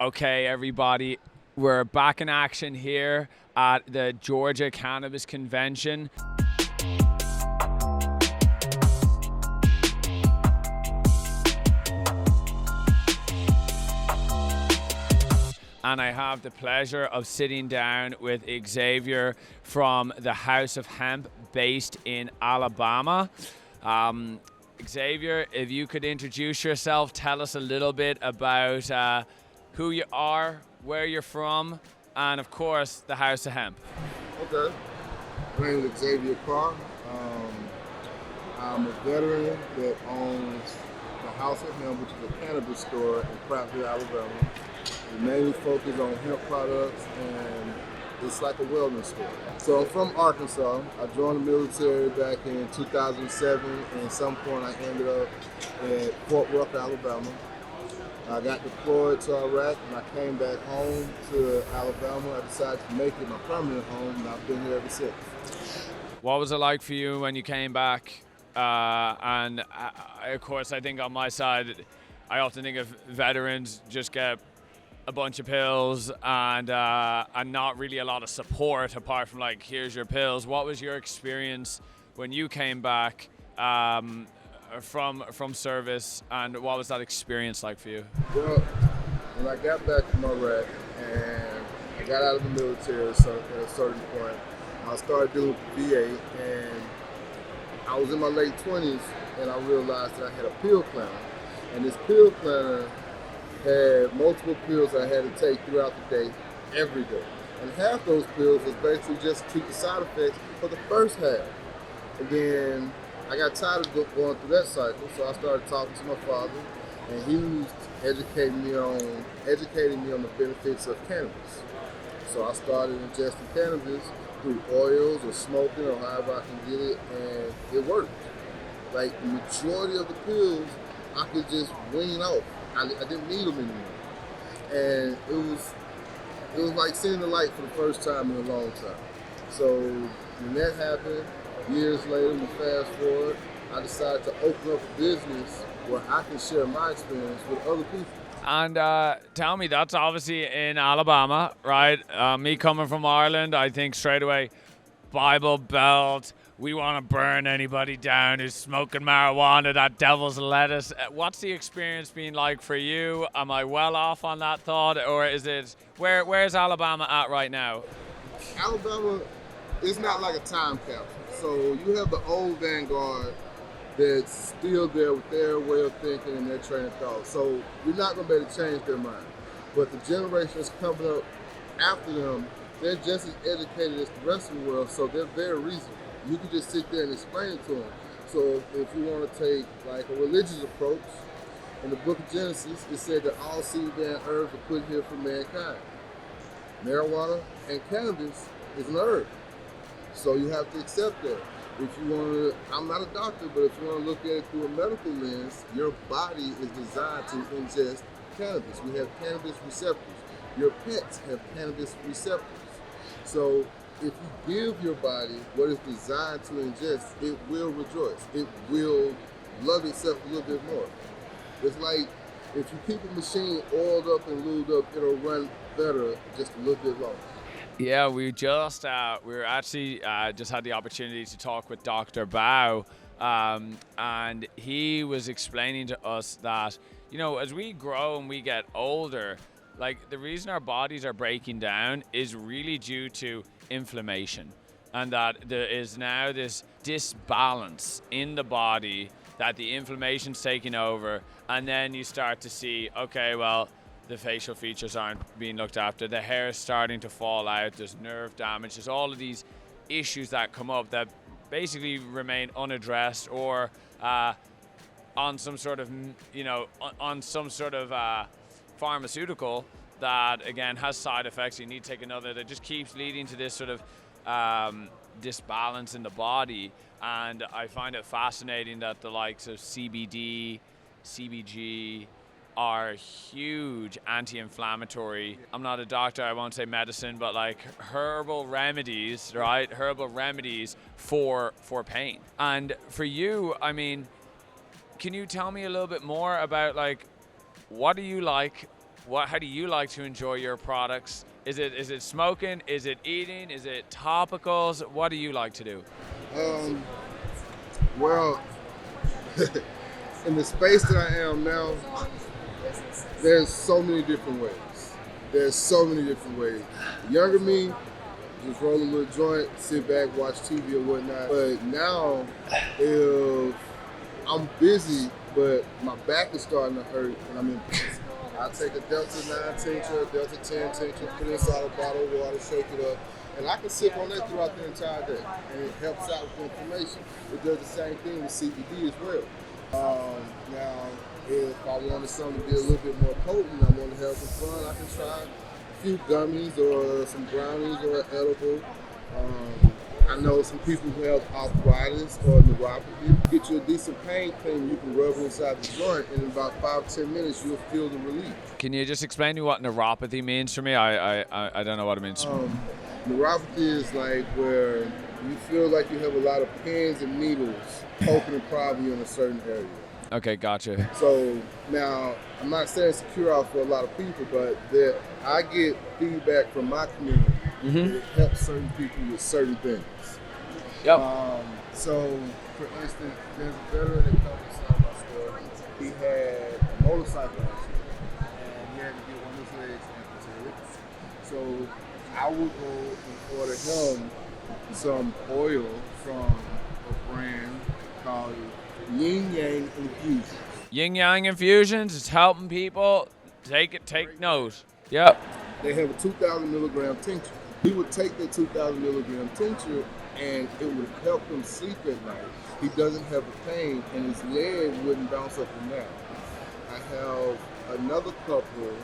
Okay, everybody, we're back in action here at the Georgia Cannabis Convention. And I have the pleasure of sitting down with Xavier from the House of Hemp based in Alabama. Xavier, if you could introduce yourself, tell us a little bit about who you are, where you're from, and of course, the House of Hemp. Okay. My name is Xavier Carr. I'm a veteran that owns the House of Hemp, which is a cannabis store in Prattville, Alabama. We mainly focus on hemp products, and it's like a wellness store. So I'm from Arkansas. I joined the military back in 2007, and at some point I ended up at Fort Rucker, Alabama. I got deployed to Iraq, and I came back home to Alabama. I decided to make it my permanent home, and I've been here ever since. What was it like for you when you came back? Of course, I think on my side, I often think of veterans just get a bunch of pills and not really a lot of support apart from like, here's your pills. What was your experience when you came back from service, and what was that experience like for you? Well, when I got back from Iraq and I got out of the military at a certain point, I started doing VA, and I was in my late 20s, and I realized that I had a pill planner, and this pill planner had multiple pills I had to take throughout the day, every day. And half those pills was basically just to treat the side effects for the first half. And then I got tired of going through that cycle, so I started talking to my father, and he was educating me on the benefits of cannabis. So I started ingesting cannabis through oils or smoking or however I can get it, and it worked. Like the majority of the pills, I could just wean off. I didn't need them anymore, and it was like seeing the light for the first time in a long time. So when that happened, years later, we fast forward, I decided to open up a business where I can share my experience with other people. And tell me, that's obviously in Alabama, right? Me coming from Ireland, I think straight away, Bible Belt. We want to burn anybody down who's smoking marijuana, that devil's lettuce. What's the experience been like for you? Am I well off on that thought, or is it, where's Alabama at right now? Alabama is not like a time capsule. So you have the old vanguard that's still there with their way of thinking and their train of thought. So you're not going to be able to change their mind. But the generations coming up after them, they're just as educated as the rest of the world, so they're very reasonable. You can just sit there and explain it to them. So if you want to take like a religious approach, in the book of Genesis, it said that all seed-bearing herbs are put here for mankind. Marijuana and cannabis is an herb. So you have to accept that. If you want to, I'm not a doctor, but if you want to look at it through a medical lens, your body is designed to ingest cannabis. We have cannabis receptors. Your pets have cannabis receptors. So if you give your body what it's designed to ingest, it will rejoice. It will love itself a little bit more. It's like if you keep a machine oiled up and lubed up, it'll run better just a little bit longer. Yeah, we just just had the opportunity to talk with Dr. Bao, and he was explaining to us that, you know, as we grow and we get older, like the reason our bodies are breaking down is really due to inflammation, and that there is now this disbalance in the body, that the inflammation's taking over, and then you start to see, okay, well, the facial features aren't being looked after, the hair is starting to fall out, there's nerve damage, there's all of these issues that come up that basically remain unaddressed or on some sort of, pharmaceutical that, again, has side effects. You need to take another that just keeps leading to this sort of disbalance in the body. And I find it fascinating that the likes of CBD, CBG, are huge anti-inflammatory. I'm not a doctor, I won't say medicine, but like herbal remedies, right? Herbal remedies for pain. And for you, I mean, can you tell me a little bit more about like, what do you like How do you like to enjoy your products? Is it smoking? Is it eating? Is it topicals? What do you like to do? Well, in the space that I am now, there's so many different ways. There's so many different ways. Younger me, just roll a little joint, sit back, watch TV or whatnot. But now, if I'm busy, but my back is starting to hurt, and I'm in pain, I take a Delta 9 tincture, Delta 10 tincture, put it inside a bottle of water, shake it up, and I can sip on that throughout the entire day, and it helps out with inflammation. It does the same thing with CBD as well. Now, if I wanted something to be a little bit more potent, I want to have some fun, I can try a few gummies or some brownies or an edible. I know some people who have arthritis or neuropathy. Get you a decent pain cream, you can rub it inside the joint, and in about 5-10 minutes, you'll feel the relief. Can you just explain to me what neuropathy means for me? I don't know what it means. Neuropathy is like where you feel like you have a lot of pins and needles poking and prodding you in a certain area. Okay, gotcha. So now, I'm not saying it's a cure-all for a lot of people, but I get feedback from my community that it helps certain people with certain things. Yep. So, for instance, there's a veteran that comes inside my store. He had a motorcycle accident, and he had to get one of his legs amputated. So, I would go and order him some oil from a brand called Yin Yang Infusions. Yin Yang Infusions is helping people. Take note. Yep. They have a 2,000 milligram tincture. He would take the 2,000 milligram tincture and it would help him sleep at night. He doesn't have the pain and his leg wouldn't bounce up and down. I have another couple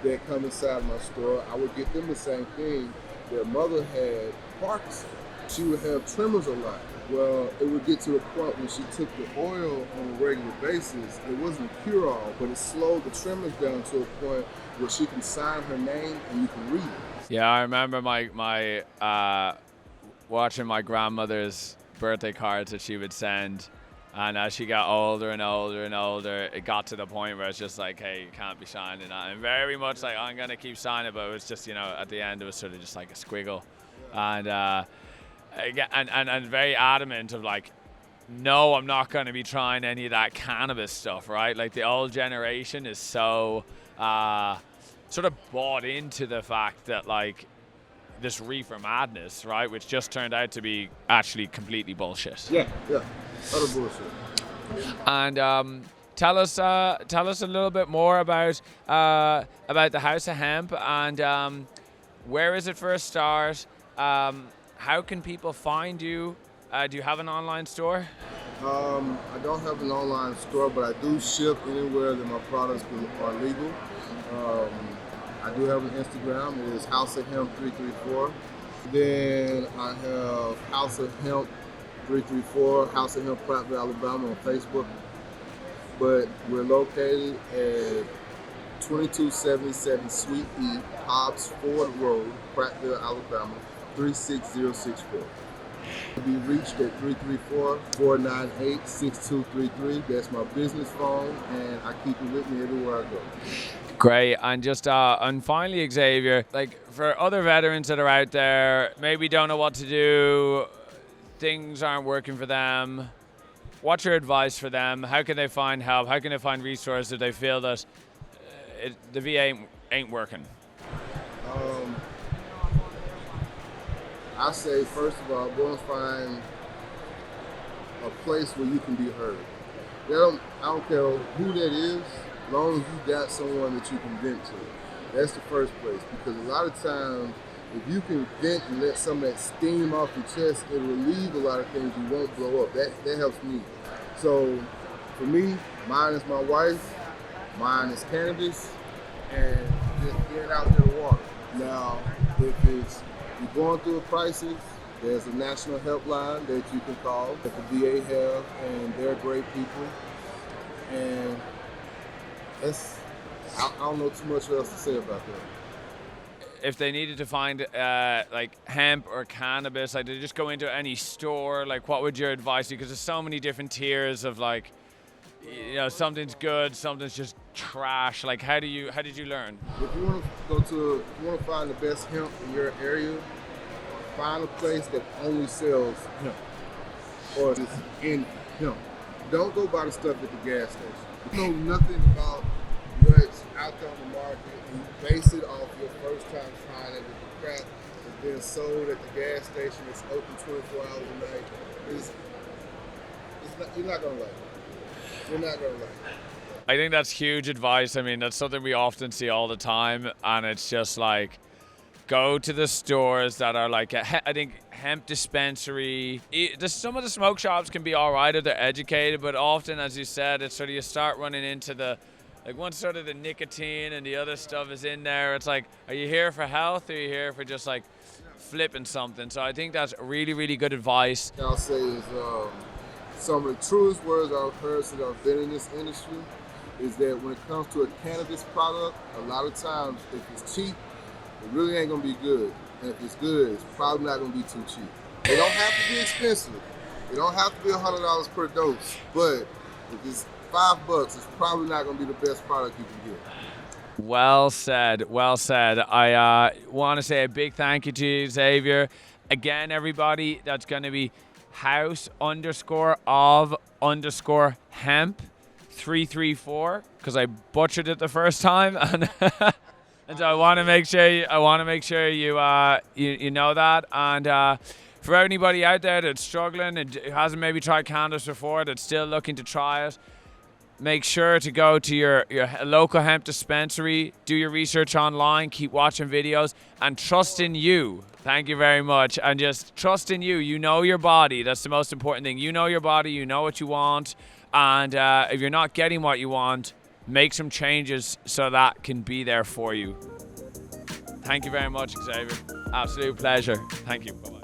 that come inside my store. I would get them the same thing. Their mother had Parkinson's. She would have tremors a lot. Well, it would get to the point when she took the oil on a regular basis, it wasn't a cure-all, but it slowed the tremors down to a point where she can sign her name and you can read it. Yeah, I remember my watching my grandmother's birthday cards that she would send, and as she got older and older and older, it got to the point where it's just like, hey, you can't be signing that. And very much like, I'm gonna keep signing, but it was just, at the end it was sort of just like a squiggle. And and very adamant of like, no, I'm not going to be trying any of that cannabis stuff, right? Like the old generation is so sort of bought into the fact that like this reefer madness, right, which just turned out to be actually completely bullshit. Yeah, utter bullshit. And tell us a little bit more about the House of Hemp and where is it for a start? How can people find you? Do you have an online store? I don't have an online store, but I do ship anywhere that my products are legal. I do have an Instagram. It is House of Hemp 334. Then I have House of Hemp 334, House of Hemp Prattville, Alabama on Facebook. But we're located at 2277 Suite E, Hobbs Ford Road, Prattville, Alabama, 36064. Be reached at 334-498-6233. That's my business phone, and I keep it with me everywhere I go. Great. And just and finally, Xavier, like for other veterans that are out there, maybe don't know what to do, things aren't working for them, what's your advice for them? How can they find help? How can they find resources if they feel that the VA ain't working? I say, first of all, go and find a place where you can be heard. I don't care who that is, as long as you got someone that you can vent to. That's the first place, because a lot of times, if you can vent and let some of that steam off your chest, it'll relieve a lot of things. You won't blow up. That helps me. So, for me, mine is my wife, mine is Cannabis, and just get out there to water. Now, if you're going through a crisis, there's a national helpline that you can call that the VA have, and they're great people. And I don't know too much else to say about that. If they needed to find like hemp or cannabis, like they just go into any store, like what would your advice be? Because there's so many different tiers of like, you know, something's good, something's just trash? Like, how did you learn? If you want to if you want to find the best hemp in your area, find a place that only sells hemp or is in hemp. Don't go buy the stuff at the gas station. You know nothing about what's out there on the market, and you base it off your first time trying it with the crap that's being sold at the gas station. It's open 24 hours a night. You're not gonna like it. You're not gonna like it. I think that's huge advice. I mean, that's something we often see all the time, and it's just like, go to the stores that are like I think hemp dispensary. Some of the smoke shops can be all right if they're educated, but often, as you said, it's sort of you start running into the, like, once sort of the nicotine and the other stuff is in there, it's like, are you here for health or are you here for just like flipping something? So I think that's really, really good advice. I'll say is some of the truest words I've heard since I've been in this industry is that when it comes to a cannabis product, a lot of times if it's cheap, it really ain't gonna be good. And if it's good, it's probably not gonna be too cheap. They don't have to be expensive. They don't have to be $100 per dose. But if it's $5, it's probably not gonna be the best product you can get. Well said, well said. I want to say a big thank you to you, Xavier. Again, everybody, that's going to be House_of_Hemp 334, because I butchered it the first time, and and so I want to make sure you know that. And for anybody out there that's struggling and hasn't maybe tried cannabis before, that's still looking to try it, make sure to go to your local hemp dispensary, do your research online, keep watching videos, and trust in you. Thank you very much. And just trust in you. You know your body. That's the most important thing. You know your body. You know what you want. And if you're not getting what you want, make some changes so that can be there for you. Thank you very much, Xavier. Absolute pleasure. Thank you. Bye-bye.